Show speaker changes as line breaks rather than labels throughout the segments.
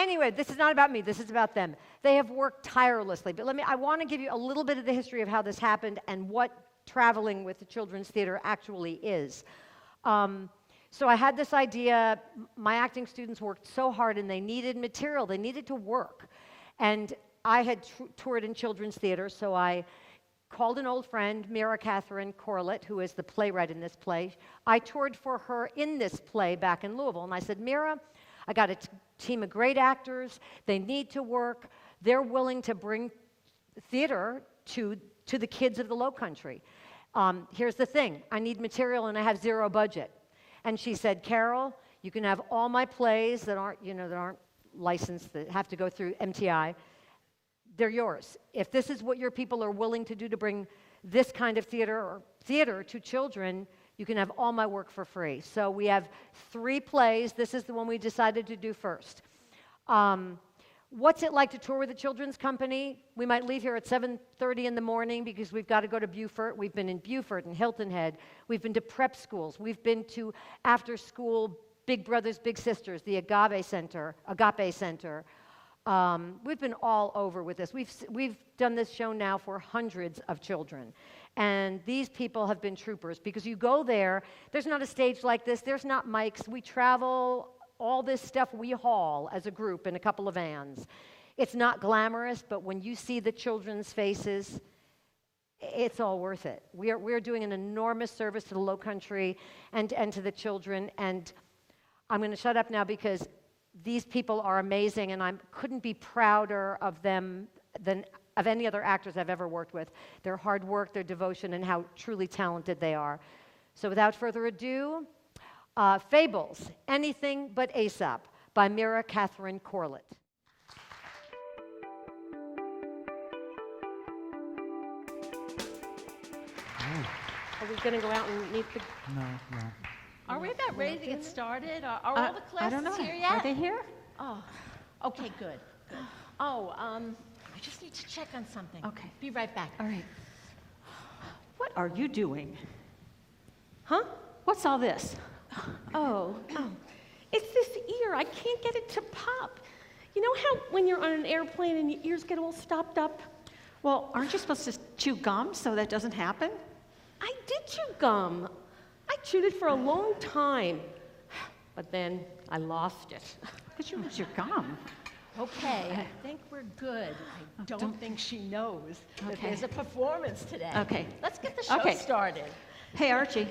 Anyway, this is not about me. This is about them. They have worked tirelessly. But I want to give you a little bit of the history of how this happened and what traveling with the children's theater actually is. So I had this idea. My acting students worked so hard, and they needed material. They needed to work. And I had toured in children's theater, so I called an old friend, Mira Catherine Corlett, who is the playwright in this play. I toured for her in this play back in Louisville, and I said, Mira, I got a team of great actors. They need to work. They're willing to bring theater to the kids of the Low Country. Here's the thing. I need material, and I have zero budget. And she said, Carol, you can have all my plays that aren't licensed, that have to go through MTI. They're yours. If this is what your people are willing to do to bring this kind of theater to children, you can have all my work for free. So we have 3 plays. This is the one we decided to do first. What's it like to tour with a children's company? We might leave here at 7:30 in the morning because we've got to go to Beaufort. We've been in Beaufort and Hilton Head. We've been to prep schools. We've been to after-school Big Brothers, Big Sisters, the Agape Center. We've been all over with this. We've done this show now for hundreds of children. And these people have been troopers because you go there, there's not a stage like this, there's not mics. We travel, all this stuff we haul as a group in a couple of vans. It's not glamorous, but when you see the children's faces, it's all worth it. We're doing an enormous service to the Low Country and to the children. And I'm going to shut up now because these people are amazing, and I couldn't be prouder of them than of any other actors I've ever worked with. Their hard work, their devotion, and how truly talented they are. So without further ado, Fables, Anything But Aesop by Mira Catherine Corlett. Are we going to go out and meet the...
No.
Are we about ready to get started? Are all the classes
I don't know.
here yet?
Are they here?
Oh, okay, good. Oh, I just need to check on something.
Okay.
Be right back.
All right. What are you doing?
Huh?
What's all this?
Oh, it's this ear. I can't get it to pop. You know how when you're on an airplane and your ears get all stopped up?
Well, aren't you supposed to chew gum so that doesn't happen?
I did chew gum. I chewed it for a long time, but then I lost it.
Did you lose your gum?
Okay, I think we're good. I don't think she knows that there's a performance today.
Okay.
Let's get the show started.
Hey, Archie.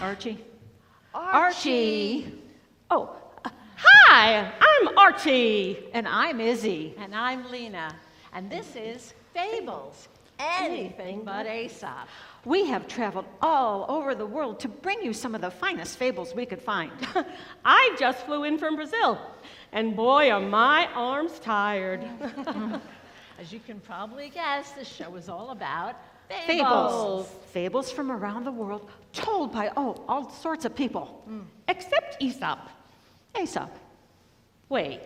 Archie.
Oh, hi, I'm Archie.
And I'm Izzy.
And I'm Lena. And this is Fables, Anything But Aesop.
We have traveled all over the world to bring you some of the finest fables we could find.
I just flew in from Brazil, and boy, are my arms tired.
As you can probably guess, this show is all about
Fables. Fables from around the world, told by, all sorts of people.
Except Aesop.
Aesop.
Wait,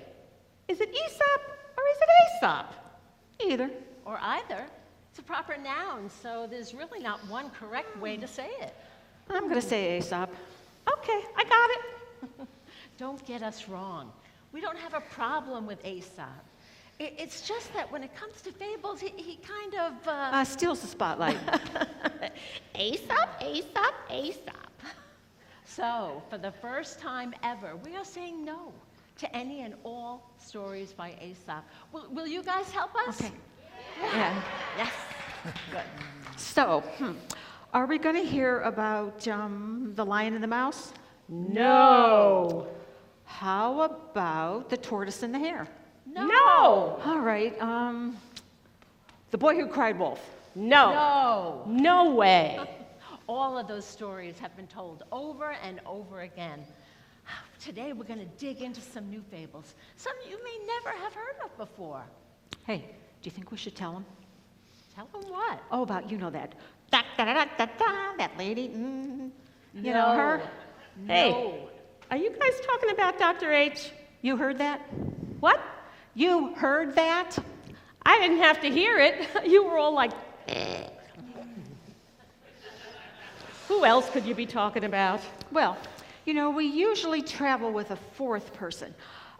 is it Aesop or is it Aesop?
Either.
Or either. It's a proper noun, so there's really not one correct way to say it.
I'm going to say Aesop.
Okay, I got it.
Don't get us wrong. We don't have a problem with Aesop. It's just that when it comes to fables, he kind of...
Steals the spotlight.
Aesop, Aesop, Aesop.
So, for the first time ever, we are saying no to any and all stories by Aesop. Will you guys help us?
Okay. Yeah.
Yes. Good.
So, are we going to hear about the Lion and the Mouse?
No.
How about the Tortoise and the Hare?
No.
All right. The Boy Who Cried Wolf.
No. No way.
All of those stories have been told over and over again. Today we're going to dig into some new fables, some you may never have heard of before.
Hey, do you think we should tell them?
Tell them what?
Oh, about, that that lady. You know her?
No.
Hey, are you guys talking about Dr. H?
You heard that?
What?
You heard that?
I didn't have to hear it. You were all like, Who else could you be talking about?
Well, we usually travel with a fourth person,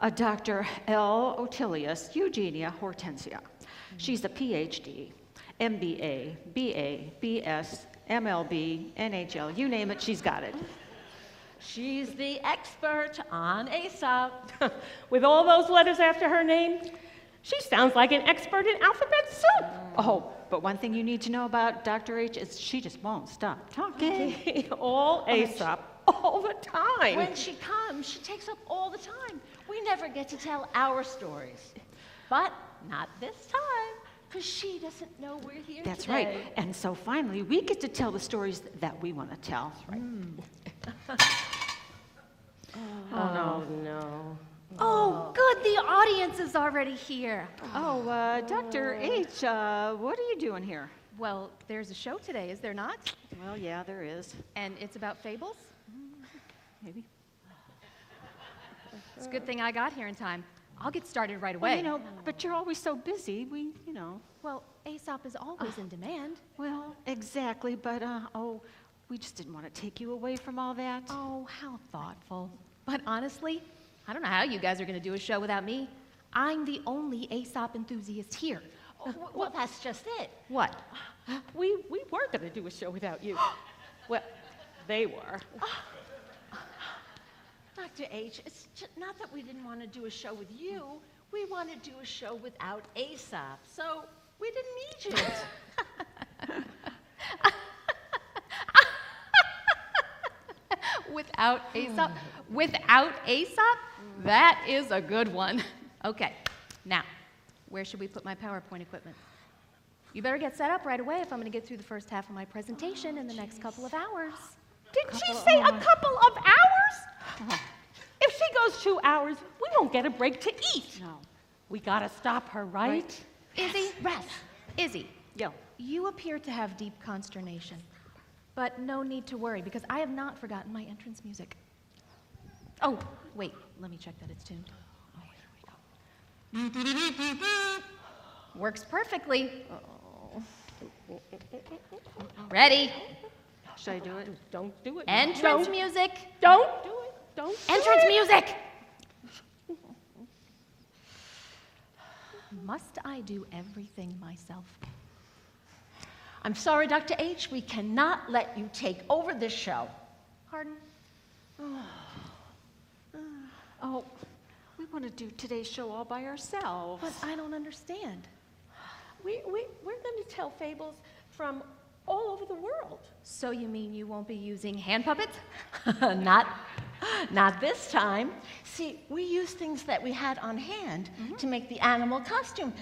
Dr. L. Otilius Eugenia Hortensia. She's a PhD, MBA, BA, BS, MLB, NHL, you name it, she's got it.
She's the expert on Aesop.
With all those letters after her name, she sounds like an expert in alphabet soup.
Oh, but one thing you need to know about Dr. H is she just won't stop talking.
All Aesop, all the time.
When she comes, she takes up all the time. We never get to tell our stories. But not this time, because she doesn't know we're here
That's
today.
right. And so finally, we get to tell the stories that we want to tell. Right.
Oh, no.
Oh, good. The audience is already here.
Oh, Dr. H, what are you doing here?
Well, there's a show today, is there not?
Well, yeah, there is.
And it's about fables?
Maybe.
It's a good thing I got here in time. I'll get started right
Well,
away.
but you're always so busy.
Well, Aesop is always in demand.
Well, exactly, but, we just didn't want to take you away from all that.
Oh, how thoughtful. But honestly, I don't know how you guys are going to do a show without me. I'm the only Aesop enthusiast here.
Well, that's just it.
What?
We were going to do a show without you. Well, they were.
Dr. H, it's just not that we didn't want to do a show with you. We want to do a show without Aesop, so we didn't need you.
Without Aesop? Without Aesop? That is a good one. Okay, now, where should we put my PowerPoint equipment? You better get set up right away if I'm going to get through the first half of my presentation in the next couple of hours.
Did she say a couple of hours? If she goes 2 hours, we won't get a break to eat.
No.
We got to stop her, right?
Izzy, rest. Izzy,
Yeah.
you appear to have deep consternation. But no need to worry, because I have not forgotten my entrance music. Oh, wait, let me check that it's tuned. Oh, here we go. Works perfectly. Ready?
Should I do it?
Don't do it.
Entrance music.
Don't do it. Don't do
Entrance
it.
music. Must I do everything myself?
I'm sorry, Dr. H, we cannot let you take over this show.
Pardon?
Oh, we want to do today's show all by ourselves.
But I don't understand.
We're going to tell fables from all over the world.
So you mean you won't be using hand puppets?
Not this time. See, we used things that we had on hand to make the animal costume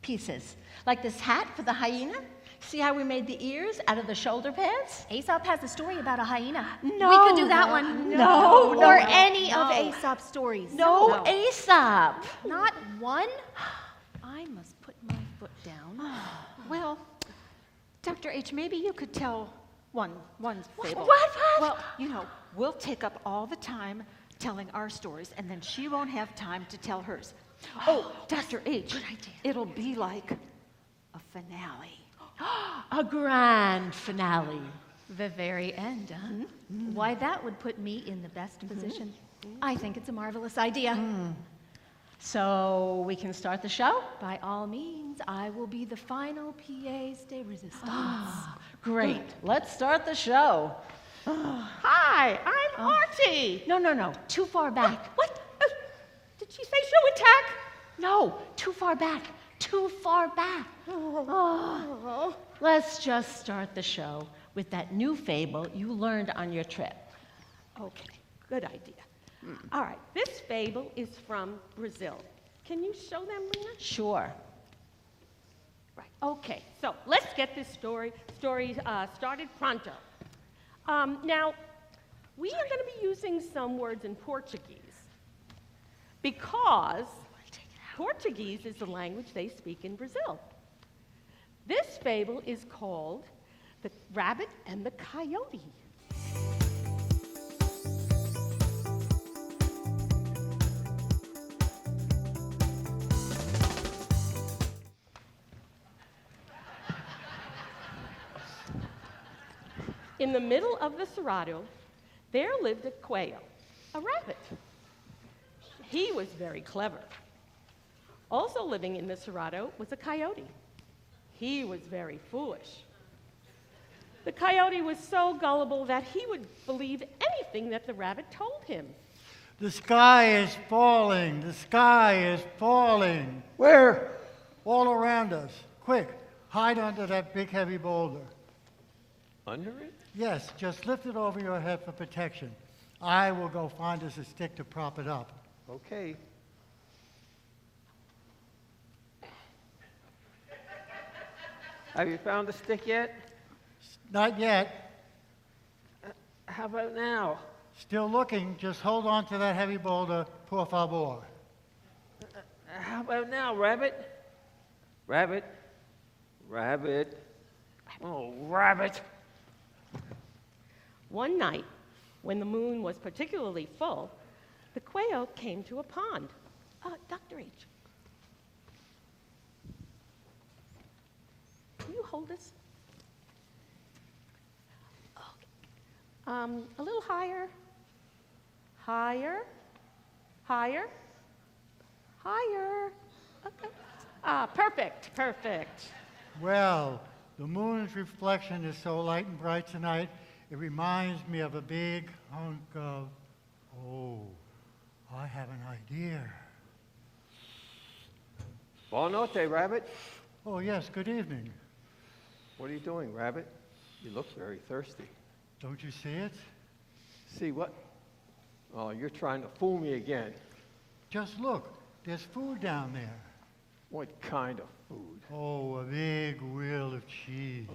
pieces. Like this hat for the hyena. See how we made the ears out of the shoulder pads?
Aesop has a story about a hyena.
No,
We could do that one.
no,
Or
no,
any
no.
of Aesop's stories.
No, Aesop.
Not one? I must put my foot down.
Well, Dr. H, maybe you could tell one fable.
What?
Well, we'll take up all the time telling our stories, and then she won't have time to tell hers. Oh, Dr. H,
good idea.
it'll be like a finale.
A grand finale.
The very end, huh? Why, that would put me in the best position. I think it's a marvelous idea.
So we can start the show?
By all means, I will be the final pièce de résistance.
Great. Let's start the show.
Hi, I'm Archie.
No. Too far back.
What? Did she say show attack?
No, too far back. Too far back. Oh. Let's just start the show with that new fable you learned on your trip.
Okay, good idea. All right, this fable is from Brazil. Can you show them, Lena?
Sure.
Right. Okay, so let's get this story started pronto. Now, we are going to be using some words in Portuguese because Portuguese is the language they speak in Brazil. This fable is called The Rabbit and the Coyote. In the middle of the Cerrado, there lived a quail, a rabbit. He was very clever. Also living in the Cerrado was a coyote. He was very foolish. The coyote was so gullible that he would believe anything that the rabbit told him.
The sky is falling. The sky is falling.
Where?
All around us. Quick, hide under that big heavy boulder.
Under it?
Yes, just lift it over your head for protection. I will go find us a stick to prop it up.
Okay. Have you found the stick yet?
Not yet.
How about now?
Still looking. Just hold on to that heavy boulder, por favor.
How about now, Rabbit? Rabbit? Rabbit? Oh, Rabbit!
One night, when the moon was particularly full, the quail came to a pond. Dr. H, can you hold this? Okay. A little higher. Higher. Higher. Higher. Okay. Perfect, perfect.
Well, the moon's reflection is so light and bright tonight, it reminds me of a big hunk of... Oh, I have an idea.
Buonanotte, Rabbit.
Oh, yes, good evening.
What are you doing, Rabbit? You look very thirsty.
Don't you see it?
See what? Oh, you're trying to fool me again.
Just look, there's food down there.
What kind of food?
Oh, a big wheel of cheese.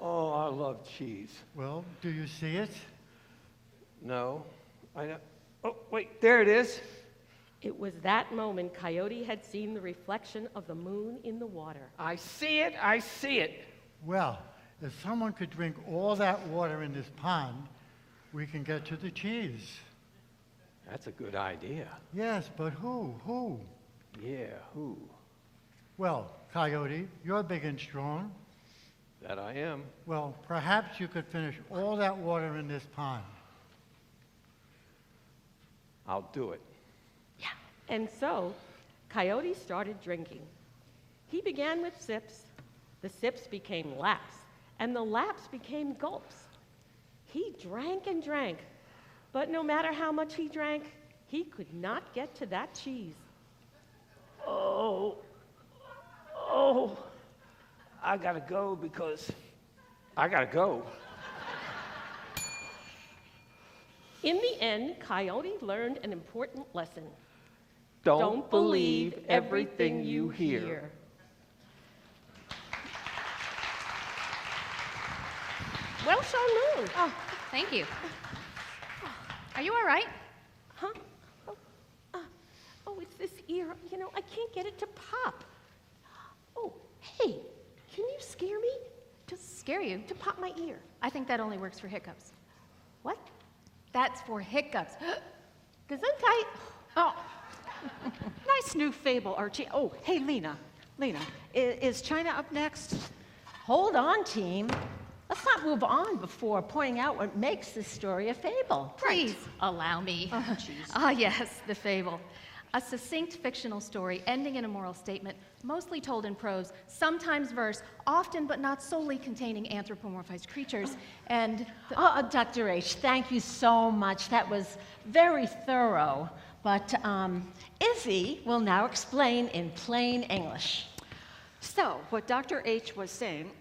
Oh, I love cheese.
Well, do you see it?
No, I don't. Oh, wait, there it is.
It was that moment Coyote had seen the reflection of the moon in the water.
I see it, I see it.
Well, if someone could drink all that water in this pond, we can get to the cheese.
That's a good idea.
Yes, but who? Who?
Yeah, who?
Well, Coyote, you're big and strong.
That I am.
Well, perhaps you could finish all that water in this pond.
I'll do it.
And so, Coyote started drinking. He began with sips, the sips became laps, and the laps became gulps. He drank and drank, but no matter how much he drank, he could not get to that cheese.
Oh, I gotta go because I gotta go.
In the end, Coyote learned an important lesson.
Don't believe everything you hear.
Well shown, Moon.
Oh, thank you. Are you all right?
Huh? Oh, it's this ear. You know, I can't get it to pop. Oh, hey, can you scare me?
Just scare you?
To pop my ear.
I think that only works for hiccups.
What?
That's for hiccups.
Gesundheit.
Oh, nice new fable, Archie. Oh, hey, Lena, is China up next?
Hold on, team. Let's not move on before pointing out what makes this story a fable.
Please allow me. Yes, the fable. A succinct fictional story ending in a moral statement, mostly told in prose, sometimes verse, often but not solely containing anthropomorphized creatures, and...
Dr. H, thank you so much. That was very thorough. But Izzy will now explain in plain English.
So, what Dr. H was saying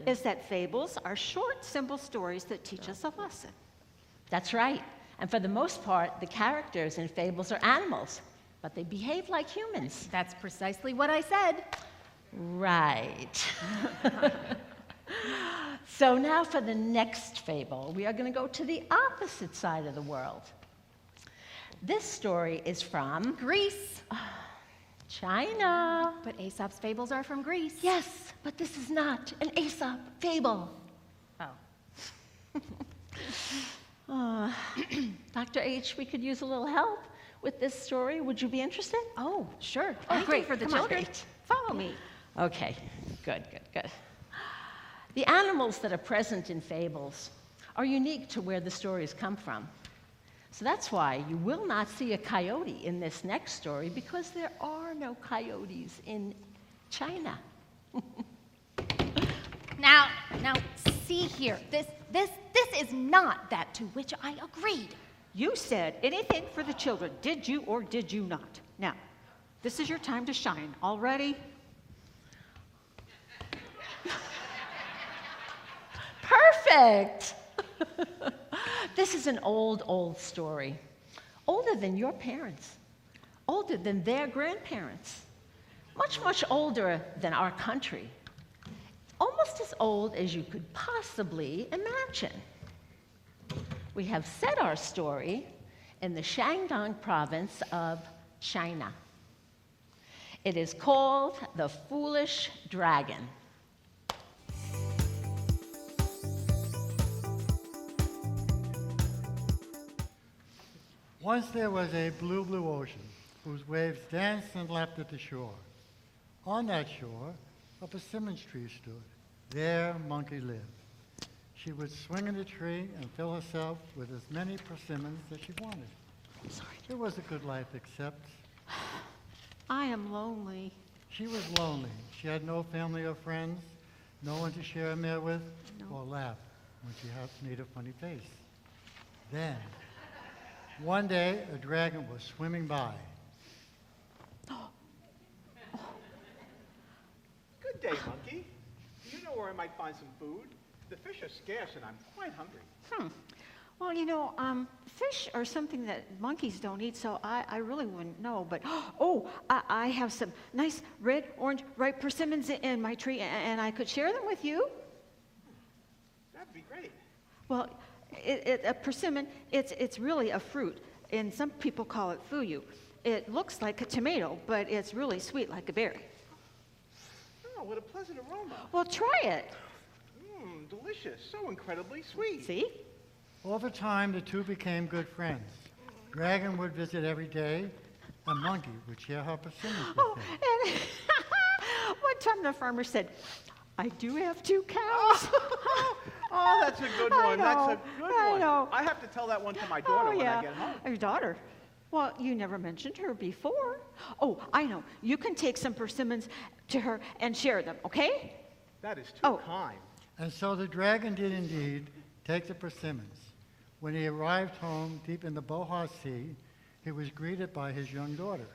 is that fables are short, simple stories that teach us a lesson.
That's right. And for the most part, the characters in fables are animals, but they behave like humans.
That's precisely what I said.
Right. So now for the next fable, we are going to go to the opposite side of the world. This story is from
Greece.
China.
But Aesop's fables are from Greece.
Yes, but this is not an Aesop fable.
Oh.
Dr. H, we could use a little help with this story. Would you be interested?
Oh, sure.
Oh,
Anything
great.
for the
Come on,
children.
Kate.
Follow me.
Okay, good. The animals that are present in fables are unique to where the stories come from. So that's why you will not see a coyote in this next story, because there are no coyotes in China.
Now, see here. This is not that to which I agreed.
You said anything for the children, did you or did you not? Now, this is your time to shine. All ready?
Perfect! This is an old story. Older than your parents. Older than their grandparents. Much older than our country. Almost as old as you could possibly imagine. We have set our story in the Shandong province of China. It is called The Foolish Dragon.
Once there was a blue ocean whose waves danced and lapped at the shore. On that shore, a P Simmons Tree stood. There Monkey lived. She would swing in the tree and fill herself with as many persimmons as she wanted. It was a good life, except
I am lonely.
she was lonely. She had no family or friends, no one to share a meal with, or laugh when she made a funny face. Then, one day, a dragon was swimming by.
Good day, Monkey. Do you know where I might find some food? The fish are scarce and I'm quite hungry.
Well, fish are something that monkeys don't eat, so I really wouldn't know. But, I have some nice red, orange, ripe persimmons in my tree, and I could share them with you.
That'd be great.
Well, a persimmon, it's really a fruit, and some people call it fuyu. It looks like a tomato, but it's really sweet like a berry.
Oh, what a pleasant aroma.
Well, try it.
Delicious. So incredibly sweet.
See?
Over time, the two became good friends. Dragon would visit every day, and Monkey would share her persimmons with him.
And one time the farmer said, I do have 2 cows.
Oh, that's a good one. That's a good
I
one.
know.
I have to tell that one to my daughter when I get home.
Your daughter? Well, you never mentioned her before. Oh, I know. You can take some persimmons to her and share them, okay?
That is too kind.
And so the dragon did indeed take the persimmons. When he arrived home deep in the Boha Sea, he was greeted by his young daughter.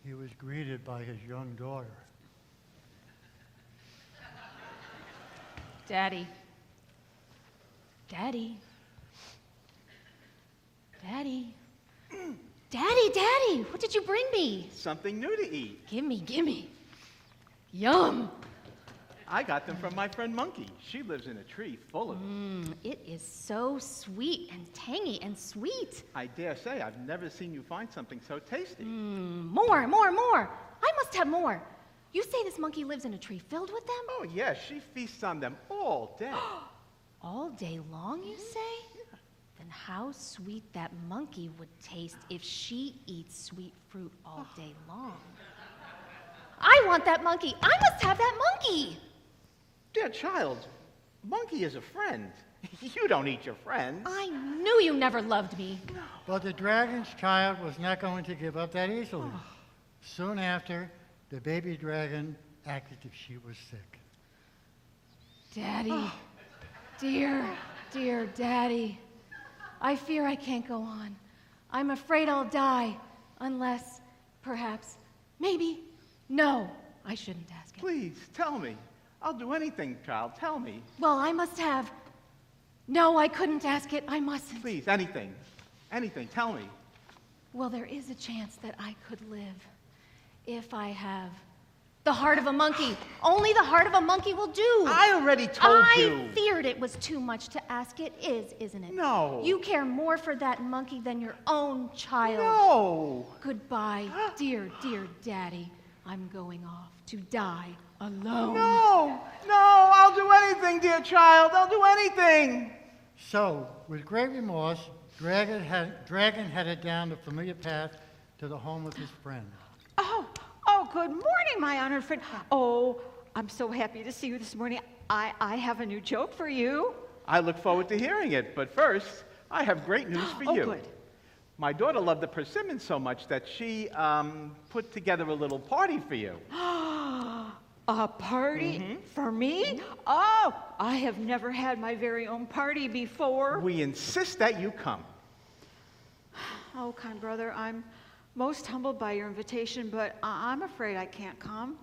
He was greeted by his young daughter.
Daddy. Daddy. Daddy. Daddy, what did you bring me?
Something new to eat.
Gimme. Yum.
I got them from my friend Monkey. She lives in a tree full of them.
It is so sweet and tangy and sweet.
I dare say I've never seen you find something so tasty.
More. I must have more. You say this monkey lives in a tree filled with them?
Oh, yes, she feasts on them all day.
All day long, you say? Then how sweet that monkey would taste if she eats sweet fruit all day long. I want that monkey. I must have that monkey.
Dear child, Monkey is a friend. You don't eat your friends.
I knew you never loved me.
But the dragon's child was not going to give up that easily. Soon after, the baby dragon acted as if she was sick.
Daddy, dear Daddy, I fear I can't go on. I'm afraid I'll die, unless, perhaps, maybe, no, I shouldn't ask it.
Please, tell me. I'll do anything, child. Tell me.
Well, I must have. No, I couldn't ask it. I mustn't.
Please, anything. Anything. Tell me.
Well, there is a chance that I could live if I have the heart of a monkey. Only the heart of a monkey will do.
I already told you.
I feared it was too much to ask. It is, isn't it?
No.
You care more for that monkey than your own child.
No.
Goodbye, dear Daddy. I'm going off to die alone.
No. I'll do anything, dear child. I'll do anything.
So, with great remorse, Dragon headed down the familiar path to the home of his friend.
Oh, good morning, my honored friend. Oh, I'm so happy to see you this morning. I have a new joke for you.
I look forward to hearing it, but first, I have great news for
Oh,
you.
good.
My daughter loved the persimmons so much that she put together a little party for you.
A party for me? Oh, I have never had my very own party before.
We insist that you come.
Oh, kind brother, I'm most humbled by your invitation, but I'm afraid I can't come.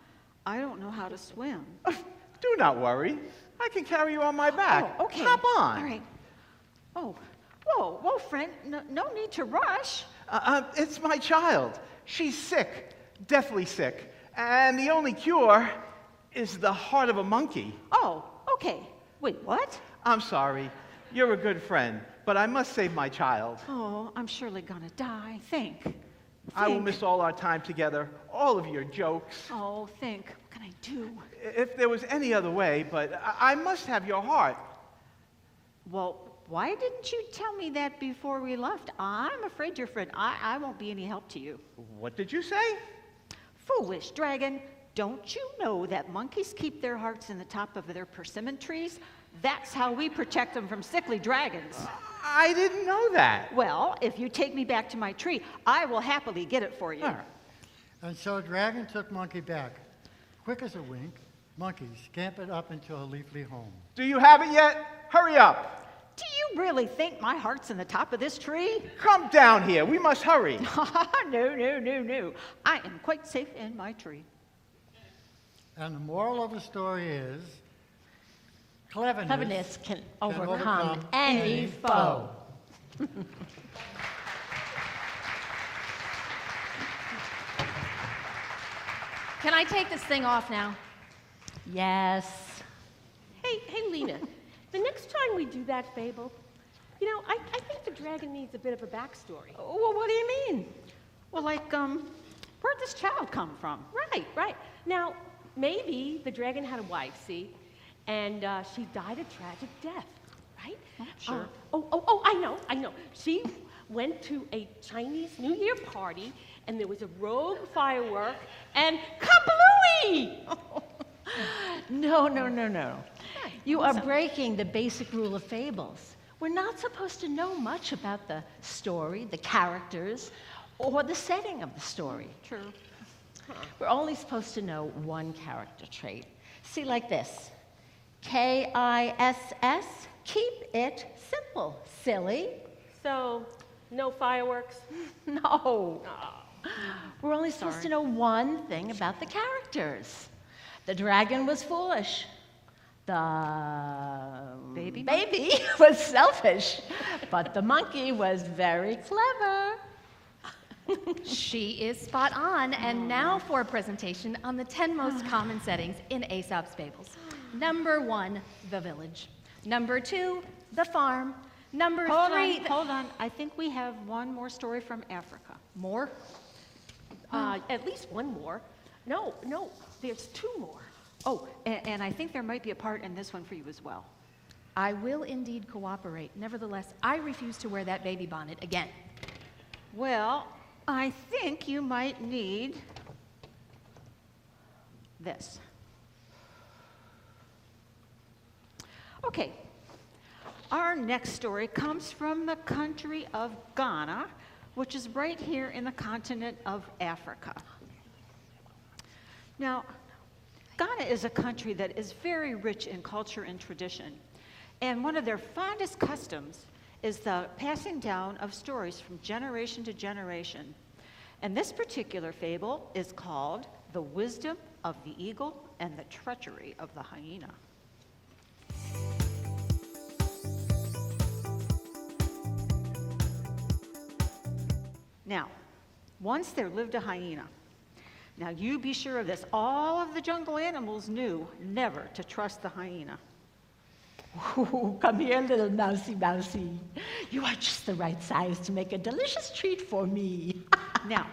I don't know how to swim.
Do not worry. I can carry you on my back.
Oh, okay.
Hop on.
All right. Oh, whoa, friend, no need to rush.
It's my child. She's sick, deathly sick, and the only cure is the heart of a monkey.
Oh, okay. Wait, what?
I'm sorry. You're a good friend, but I must save my child.
Oh, I'm surely gonna die. Think.
I will miss all our time together, all of your jokes.
Oh, think. What can I do?
If there was any other way, but I must have your heart.
Well, why didn't you tell me that before we left? I'm afraid, dear friend, I won't be any help to you.
What did you say?
Foolish dragon, don't you know that monkeys keep their hearts in the top of their persimmon trees? That's how we protect them from sickly dragons.
I didn't know that.
Well, if you take me back to my tree, I will happily get it for you.
All right.
And so Dragon took Monkey back. Quick as a wink, Monkey scampered up into her leafy home.
Do you have it yet? Hurry up.
Do you really think my heart's in the top of this tree?
Come down here. We must hurry.
No. I am quite safe in my tree.
And the moral of the story is,
Cleverness can overcome
overcome
any
any
foe.
Can I take this thing off now?
Yes.
Hey, Lena, the next time we do that fable, I think the dragon needs a bit of a backstory.
Well, what do you mean? Well, like, where'd this child come from?
Right. Now, maybe the dragon had a wife, see? And she died a tragic death, right?
Sure.
I know. She went to a Chinese New Year party, and there was a rogue firework, and kablooey!
No. You are breaking the basic rule of fables. We're not supposed to know much about the story, the characters, or the setting of the story.
True.
We're only supposed to know one character trait. See, like this. K-I-S-S, keep it simple, silly.
So, no fireworks?
No. We're only supposed to know one thing about the characters. The dragon was foolish. The
Baby
was selfish. But the monkey was very clever.
She is spot on. And now for a presentation on the 10 most common settings in Aesop's Fables. Number 1, the village. Number 2, the farm. Number 3,
Hold on. I think we have one more story from Africa.
more.
At least one more. No, there's 2 more.
Oh, and I think there might be a part in this one for you as well.
I will indeed cooperate. Nevertheless, I refuse to wear that baby bonnet again.
Well, I think you might need this. Okay, our next story comes from the country of Ghana, which is right here in the continent of Africa. Now, Ghana is a country that is very rich in culture and tradition, and one of their fondest customs is the passing down of stories from generation to generation. And this particular fable is called The Wisdom of the Eagle and the Treachery of the Hyena. Now, once there lived a hyena. Now, you be sure of this. All of the jungle animals knew never to trust the hyena.
Ooh, come here, little mousy. You are just the right size to make a delicious treat for me.
Now,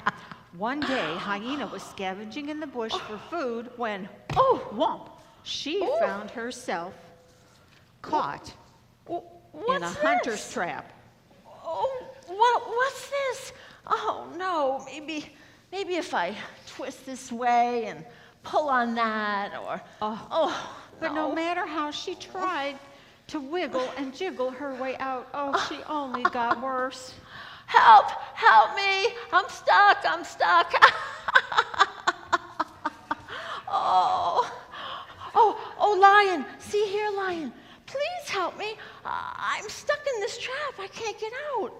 one day, hyena was scavenging in the bush for food when, whomp, she found herself caught in a hunter's trap.
Oh, what's this? Oh, no, maybe if I twist this way and pull on that, or...
But no matter how she tried, to wiggle and jiggle her way out. Oh, she only got worse.
Help! Help me! I'm stuck! I'm stuck! Oh, lion! See here, lion. Please help me. I'm stuck in this trap. I can't get out.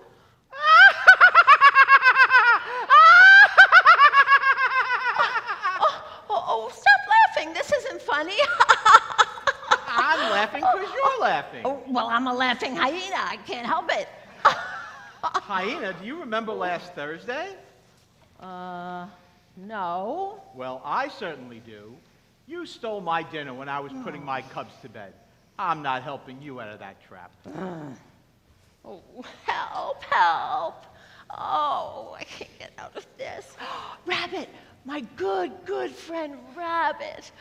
Stop laughing. This isn't funny.
I'm laughing because you're laughing.
Oh, well, I'm a laughing hyena. I can't help it.
Hyena, do you remember last Thursday?
No.
Well, I certainly do. You stole my dinner when I was putting my cubs to bed. I'm not helping you out of that trap.
Oh, help, help. Oh, I can't get out of this. Rabbit, my good friend Rabbit.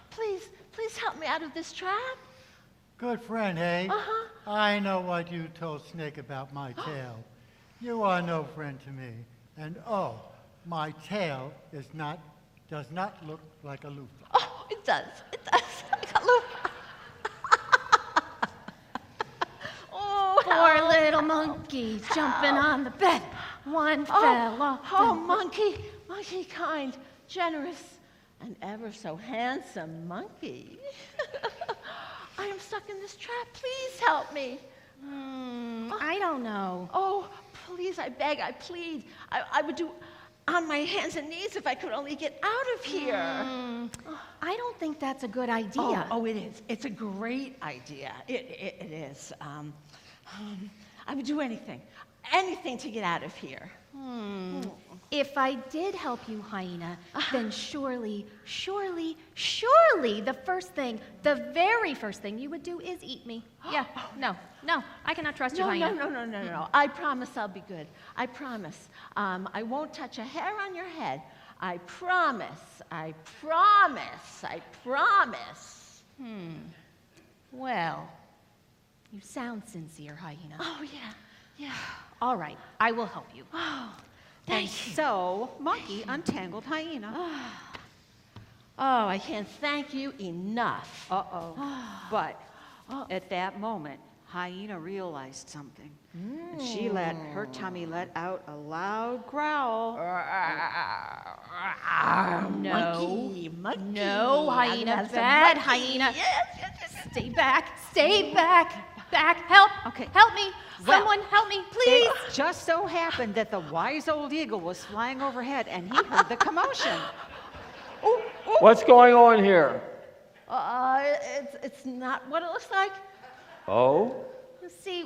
Please help me out of this trap.
Good friend, hey?
Uh-huh.
I know what you told Snake about my tail. You are no friend to me. And oh, my tail does not look like a loofah.
Oh, it does. I got loop. Oh,
Poor
help.
little monkey jumping on the bed. One fell off.
Oh, monkey kind, generous, and ever so handsome monkey. I am stuck in this trap. Please help me.
I don't know.
Oh, please, I beg, I plead. I would do on my hands and knees if I could only get out of here.
I don't think that's a good idea.
Oh, it is. It's a great idea. It is. I would do anything to get out of here.
If I did help you, Hyena, then surely, the very first thing you would do is eat me. Yeah, no, I cannot trust you, Hyena.
No. I promise I'll be good. I promise. I won't touch a hair on your head. I promise.
Well, you sound sincere, Hyena.
Oh, yeah.
All right, I will help you.
And so, Monkey untangled Hyena.
Oh, I can't thank you enough.
But at that moment, Hyena realized something. And she let her tummy let out a loud growl.
Monkey.
No, Hyena,
That's a
bad
monkey.
Hyena.
Yes.
Stay back. Help!
Okay.
Help me!
Well,
Someone help me, please!
It just so happened that the wise old eagle was flying overhead and he heard the commotion.
What's going on here?
It's not what it looks like.
Oh?
See,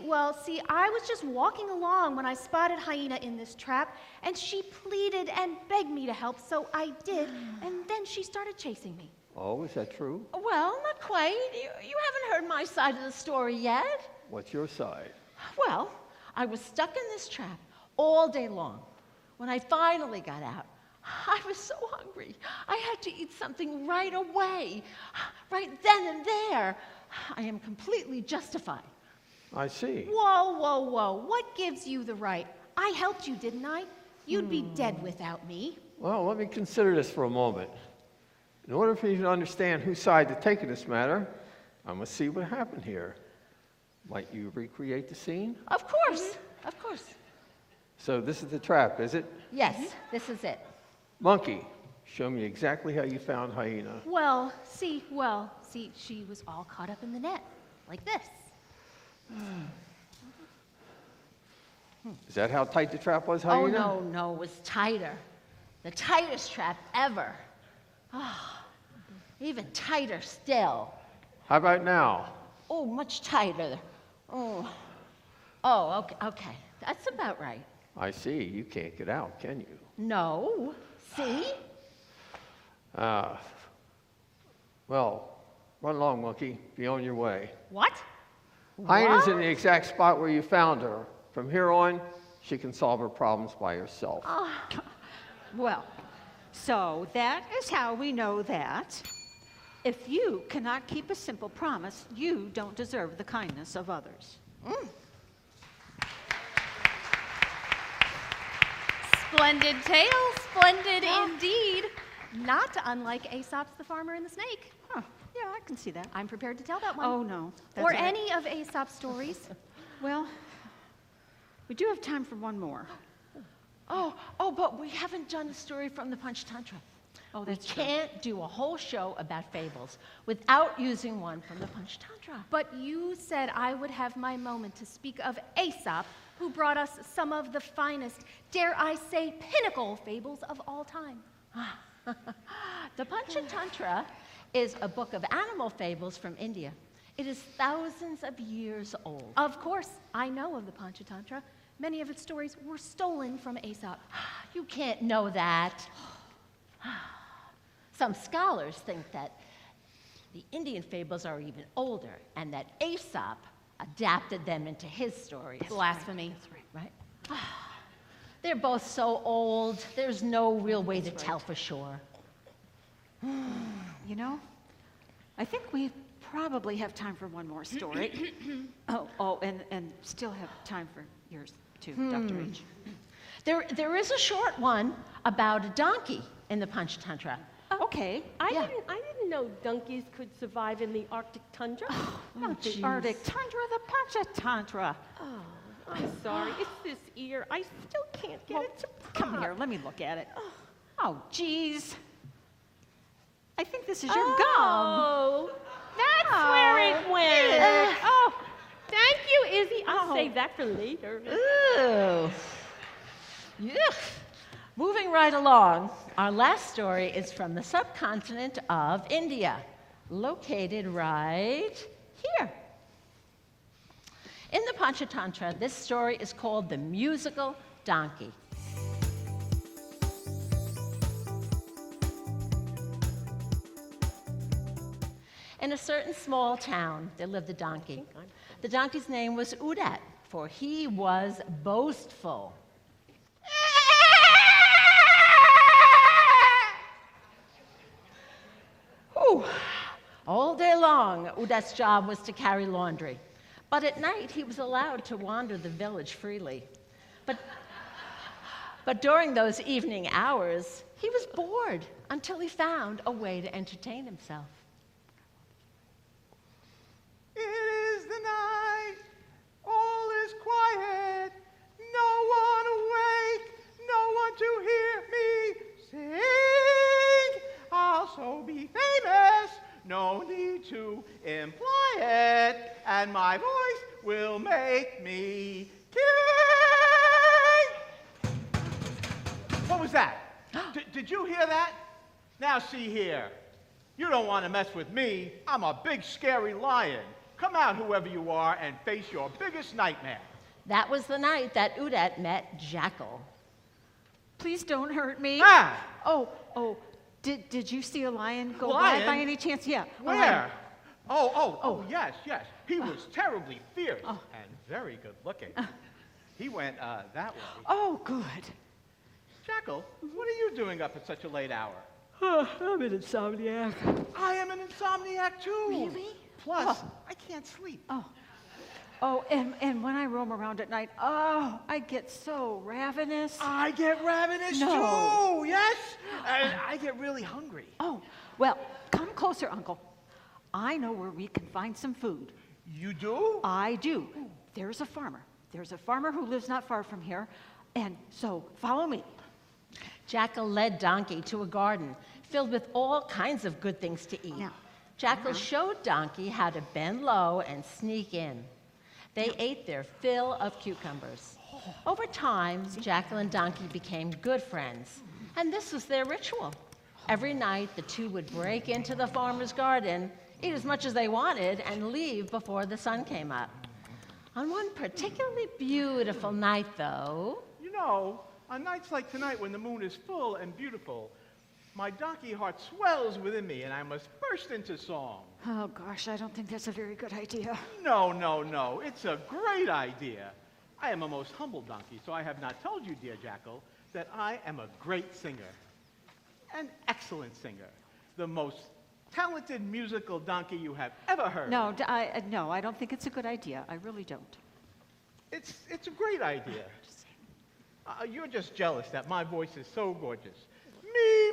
I was just walking along when I spotted Hyena in this trap, and she pleaded and begged me to help, so I did, and then she started chasing me.
Oh, is that true?
Well, not quite. You haven't heard my side of the story yet.
What's your side?
Well, I was stuck in this trap all day long. When I finally got out, I was so hungry. I had to eat something right away, right then and there. I am completely justified.
I see.
Whoa. What gives you the right? I helped you, didn't I? You'd be dead without me.
Well, let me consider this for a moment. In order for you to understand whose side to take in this matter, I must see what happened here. Might you recreate the scene?
Of course.
So this is the trap, is it?
Yes, this is it.
Monkey, show me exactly how you found Hyena.
Well, see, she was all caught up in the net, like this.
Is that how tight the trap was, Hyena?
Oh, no, it was tighter. The tightest trap ever. Even tighter still.
How about now?
Oh, much tighter. Oh, okay. That's about right.
I see. You can't get out, can you?
No. See?
Well, run along, Monkey. Be on your way.
What?
Hyena's in the exact spot where you found her. From here on, she can solve her problems by herself.
Well, so that is how we know that if you cannot keep a simple promise, you don't deserve the kindness of others.
Splendid tale, splendid indeed. Not unlike Aesop's The Farmer and the Snake.
Yeah, I can see that.
I'm prepared to tell that one.
Oh, no. That's
Or
all right.
any of Aesop's stories.
Well, we do have time for one more.
Oh, but we haven't done a story from the Panchatantra.
Oh,
We
that's true.
can't do a whole show about fables without using one from the Panchatantra.
But you said I would have my moment to speak of Aesop, who brought us some of the finest, dare I say, pinnacle fables of all time.
The Panchatantra is a book of animal fables from India. It is thousands of years old.
Of course, I know of the Panchatantra. Many of its stories were stolen from Aesop.
You can't know that. Some scholars think that the Indian fables are even older and that Aesop adapted them into his stories.
Blasphemy.
Right? They're both so old, there's no real way to tell for sure.
You know, I think we probably have time for one more story. and still have time for yours too, Dr. H.
There is a short one about a donkey in the Panchatantra.
Okay.
I didn't know donkeys could survive in the Arctic tundra.
Not the Arctic tundra, the Panchatantra.
Oh, I'm sorry. It's this ear. I still can't get it to
Come
pop.
here, let me look at it. Oh, geez. I think this is your gum.
Oh, that's where it went. Oh, thank you, Izzy. I'll save that for later.
Ooh. Yuck. Moving right along, our last story is from the subcontinent of India, located right here. In the Panchatantra, this story is called The Musical Donkey. In a certain small town, there lived a donkey. The donkey's name was Udat, for he was boastful. Whew. All day long, Udat's job was to carry laundry. But at night, he was allowed to wander the village freely. But during those evening hours, he was bored until he found a way to entertain himself.
It is the night, all is quiet, no one awake, no one to hear me sing. I'll so be famous, no need to imply it, and my voice will make me king. What was that? Did you hear that? Now see here. You don't want to mess with me. I'm a big, scary lion. Come out, whoever you are, and face your biggest nightmare.
That was the night that Udat met Jackal.
Please don't hurt me.
Ah!
Did you see a lion go
Lion?
by any chance? Yeah. a lion.
Where? Oh, yes. He was terribly fierce and very good looking. He went that way.
Oh, good.
Jackal, what are you doing up at such a late hour?
I'm an insomniac.
I am an insomniac too.
Really?
Plus, I can't sleep.
And when I roam around at night, I get so ravenous.
I get ravenous
No.
too, yes? And I get really hungry.
Oh, well, come closer, Uncle. I know where we can find some food.
You do?
I do. There's a farmer. There's a farmer who lives not far from here. And so follow me.
Jackal led Donkey to a garden filled with all kinds of good things to eat.
Now,
Jackal showed Donkey how to bend low and sneak in. They ate their fill of cucumbers. Over time, Jackal and Donkey became good friends, and this was their ritual. Every night, the two would break into the farmer's garden, eat as much as they wanted, and leave before the sun came up. On one particularly beautiful night, though,
You know, on nights like tonight when the moon is full and beautiful, my donkey heart swells within me and I must burst into song.
Oh, gosh, I don't think that's a very good idea.
No. It's a great idea. I am a most humble donkey, so I have not told you, dear Jackal, that I am a great singer. An excellent singer. The most talented musical donkey you have ever heard.
No, I don't think it's a good idea. I really don't.
It's a great idea. You're just jealous that my voice is so gorgeous. Me.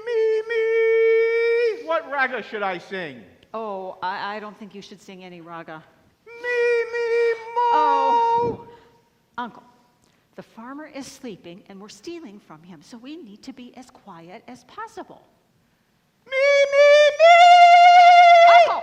What raga should I sing?
Oh, I don't think you should sing any raga.
Mo!
Oh, Uncle, the farmer is sleeping and we're stealing from him, so we need to be as quiet as possible.
Me!
Uncle!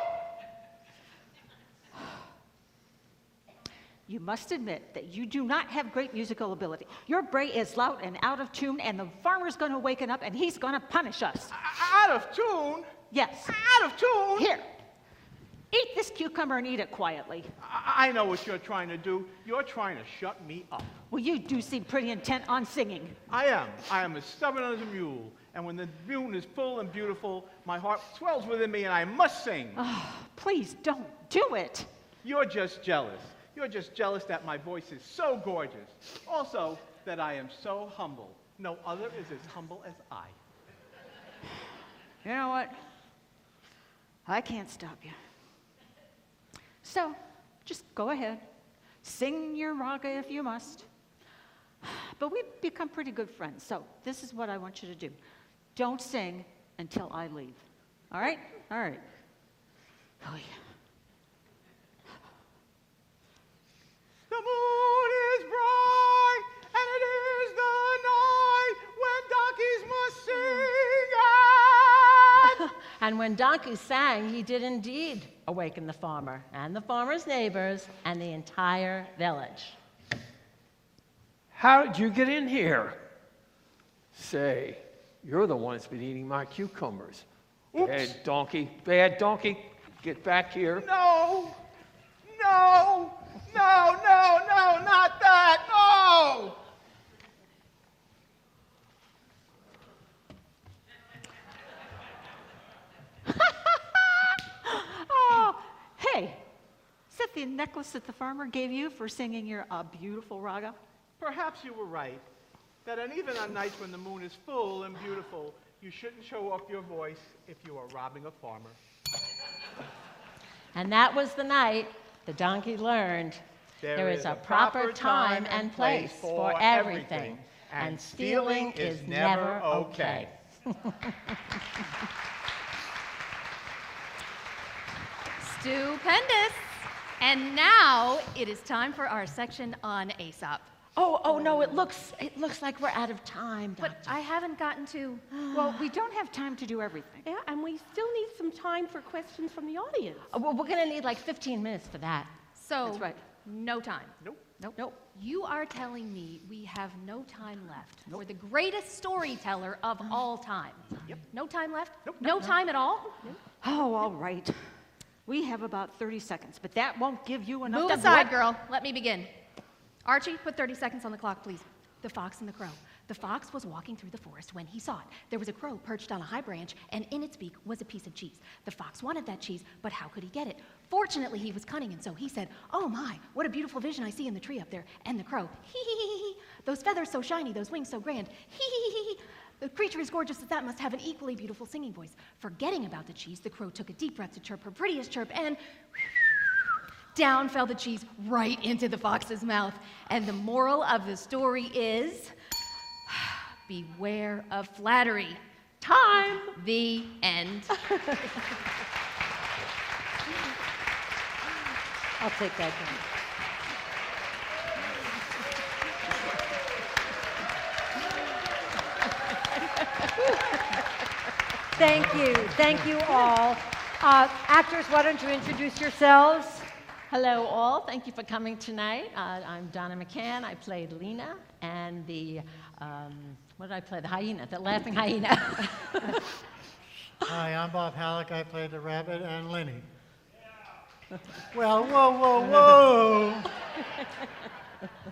You must admit that you do not have great musical ability. Your bray is loud and out of tune, and the farmer's going to waken up and he's going to punish us.
Out of tune?
Yes.
Out of tune?
Here, eat this cucumber and eat it quietly.
I know what you're trying to do. You're trying to shut me up.
Well, you do seem pretty intent on singing.
I am. I am as stubborn as a mule. And when the moon is full and beautiful, my heart swells within me and I must sing.
Oh, please don't do it.
You're just jealous. You're just jealous that my voice is so gorgeous. Also, that I am so humble. No other is as humble as I.
You know what? I can't stop you. So, just go ahead. Sing your raga if you must. But we've become pretty good friends, so this is what I want you to do. Don't sing until I leave. All right? All right. Oh, yeah.
The moon is bright, and it is the night when donkeys must sing.
And when Donkey sang, he did indeed awaken the farmer and the farmer's neighbors and the entire village.
How did you get in here? Say, you're the one that's been eating my cucumbers.
Oops.
Bad donkey, get back here.
No, not that, no!
Oh, hey, is that the necklace that the farmer gave you for singing your beautiful raga?
Perhaps you were right, that even on nights when the moon is full and beautiful, you shouldn't show off your voice if you are robbing a farmer.
And that was the night the donkey learned there is a proper time and place for everything, and stealing is never okay.
Stupendous. And now it is time for our section on Aesop.
Oh no, it looks like we're out of time,
But I haven't gotten to.
Well, we don't have time to do everything.
Yeah, and we still need some time for questions from the audience.
Well, we're going to need like 15 minutes for that.
So,
That's right.
no time.
Nope.
You are telling me we have no time left for the greatest storyteller of all time.
Yep.
No time left?
Nope.
No time at all?
Oh, all right. We have about 30 seconds, but that won't give you enough
Move
to
aside, girl. Let me begin. Archie, put 30 seconds on the clock, please. The Fox and the Crow. The fox was walking through the forest when he saw it. There was a crow perched on a high branch, and in its beak was a piece of cheese. The fox wanted that cheese, but how could he get it? Fortunately, he was cunning, and so he said, "Oh my, what a beautiful vision I see in the tree up there." And the crow, "Hee hee hee hee, those feathers so shiny, those wings so grand, hee hee hee hee. The creature as gorgeous as that must have an equally beautiful singing voice." Forgetting about the cheese, the crow took a deep breath to chirp her prettiest chirp, and down fell the cheese right into the fox's mouth. And the moral of the story is, beware of flattery. Time. The end.
I'll take that one. Thank you all. Actors, why don't you introduce yourselves?
Hello, all. Thank you for coming tonight. I'm Donna McCann. I played Lena, and the, what did I play? The hyena, the laughing hyena.
Hi, I'm Bob Halleck. I played the rabbit and Lenny. Well, whoa.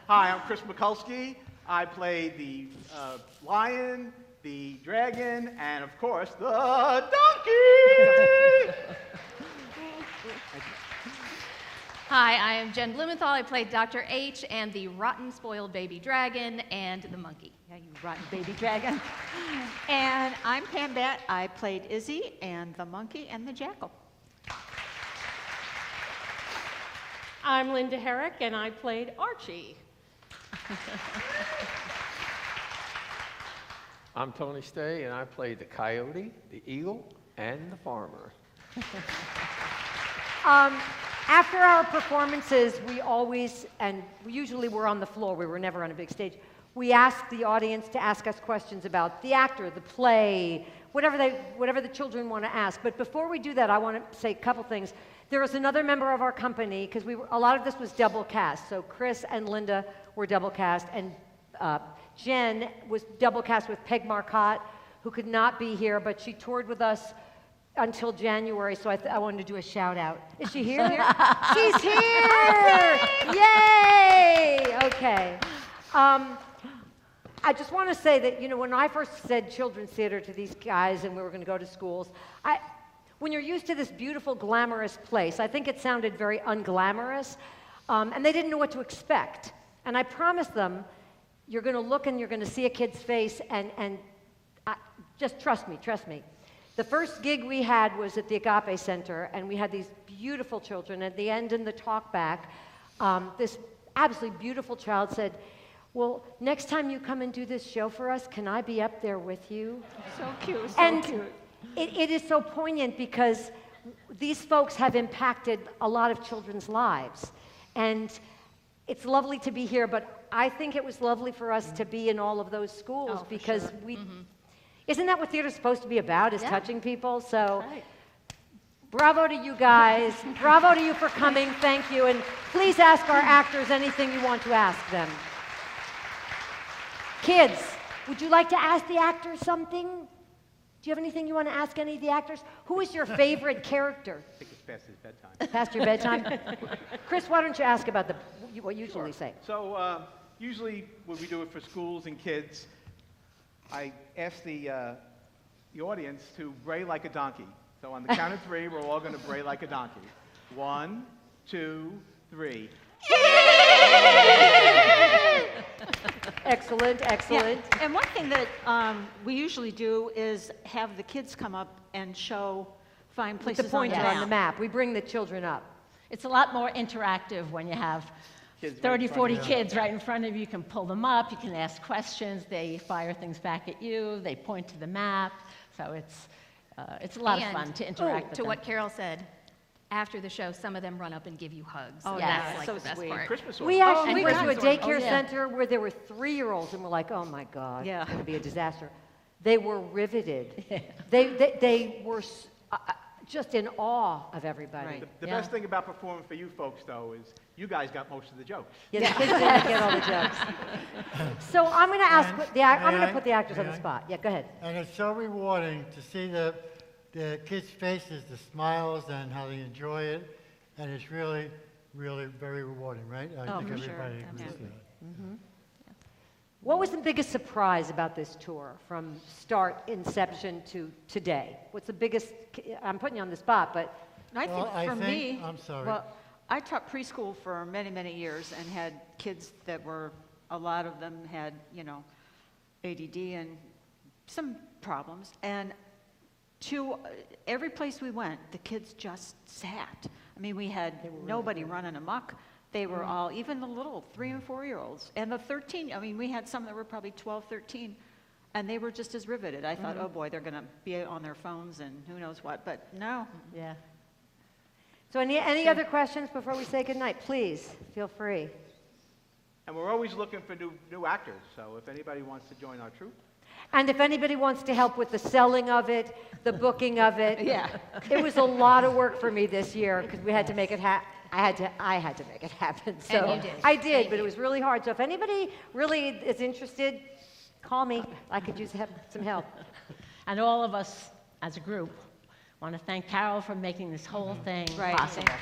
Hi, I'm Chris Mikulski. I played the lion, the dragon, and of course, the donkey!
Hi, I am Jen Blumenthal. I played Dr. H and the rotten, spoiled baby dragon and the monkey.
Yeah, you rotten baby dragon. And I'm Pam Batt. I played Izzy and the monkey and the jackal.
I'm Linda Herrick, and I played Archie.
I'm Tony Stay, and I played the coyote, the eagle, and the farmer.
After our performances, we always, and usually we're on the floor, we were never on a big stage, we ask the audience to ask us questions about the actor, the play, whatever the children want to ask. But before we do that, I want to say a couple things. There was another member of our company, because a lot of this was double cast. So Chris and Linda were double cast, and Jen was double cast with Peg Marcotte, who could not be here, but she toured with us until January, so I wanted to do a shout out. Is she here? She's here! Yay! Okay. I just want to say that, when I first said children's theater to these guys and we were going to go to schools, when you're used to this beautiful, glamorous place, I think it sounded very unglamorous, and they didn't know what to expect. And I promised them, you're going to look and you're going to see a kid's face, and just trust me. The first gig we had was at the Agape Center, and we had these beautiful children. At the end, in the talk back, this absolutely beautiful child said, well, next time you come and do this show for us, can I be up there with you?
So cute,
And it is so poignant because these folks have impacted a lot of children's lives. And it's lovely to be here, but I think it was lovely for us to be in all of those schools because isn't that what theater's supposed to be about, is touching people? So bravo to you guys. Bravo to you for coming. Thank you. And please ask our actors anything you want to ask them. Kids, would you like to ask the actors something? Do you have anything you want to ask any of the actors? Who is your favorite character?
I think it's past his bedtime.
Past your bedtime? Chris, why don't you ask about what you usually say?
So usually when we do it for schools and kids, I ask the audience to bray like a donkey. So on the count of three, we're all going to bray like a donkey. 1, 2, 3.
Excellent.
Yeah. And one thing that we usually do is have the kids come up and find
With
places
the pointer
on
on the map. We bring the children up.
It's a lot more interactive when you have
Kids right
30,
in front
40
of you.
kids right in front of you. You can pull them up, you can ask questions, they fire things back at you, they point to the map. So it's a lot of
And,
fun to interact with
to
them.
what Carol said, after the show, some of them run up and give you hugs.
Oh,
that's
that's
like
so
the best
sweet.
part.
Christmas order.
We actually
and
went to a
Christmas
daycare
order.
center where there were 3-year-olds, and we're like, oh my God,
Yeah.
it's going to be a disaster. They were riveted. They were just in awe of everybody.
Right.
The best thing about performing for you folks, though, is you guys got most of the jokes.
Yeah, the kids didn't get all the jokes. So I'm going to ask, I'm going to put the actors on
May
the
I?
spot. Yeah, go ahead.
And it's so rewarding to see the kids' faces, the smiles, and how they enjoy it. And it's really, really very rewarding, right? I think
for sure.
everybody agrees with that.
What was the biggest surprise about this tour from start, inception to today? What's the biggest, I'm putting you on the spot, but
I think
Well, I
for
think-
me,
I'm sorry.
well, I taught preschool for many, many years and had kids that a lot of them had, ADD and some problems. And to every place we went, the kids just sat. I mean, we had nobody running amok. They were all, even the little 3 and 4-year-olds. And the 13, I mean, we had some that were probably 12, 13, and they were just as riveted. I thought, oh boy, they're going to be on their phones and who knows what. But no.
yeah. So any other questions before we say goodnight? Please, feel free.
And we're always looking for new actors, so if anybody wants to join our troupe.
And if anybody wants to help with the selling of it, the booking of it,
Yeah.
It was a lot of work for me this year because we had to make it happen. I had to make it happen. So
And you did.
I did,
Thank
but
you.
it was really hard. So if anybody really is interested, call me. I could use some help.
And all of us as a group want to thank Carol for making this whole thing
Right.
possible.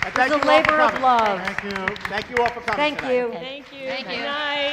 And
It's a labor of love.
Thank you.
Thank you all for coming
Thank
tonight.
you.
Thank you.
Thank you.
Good night.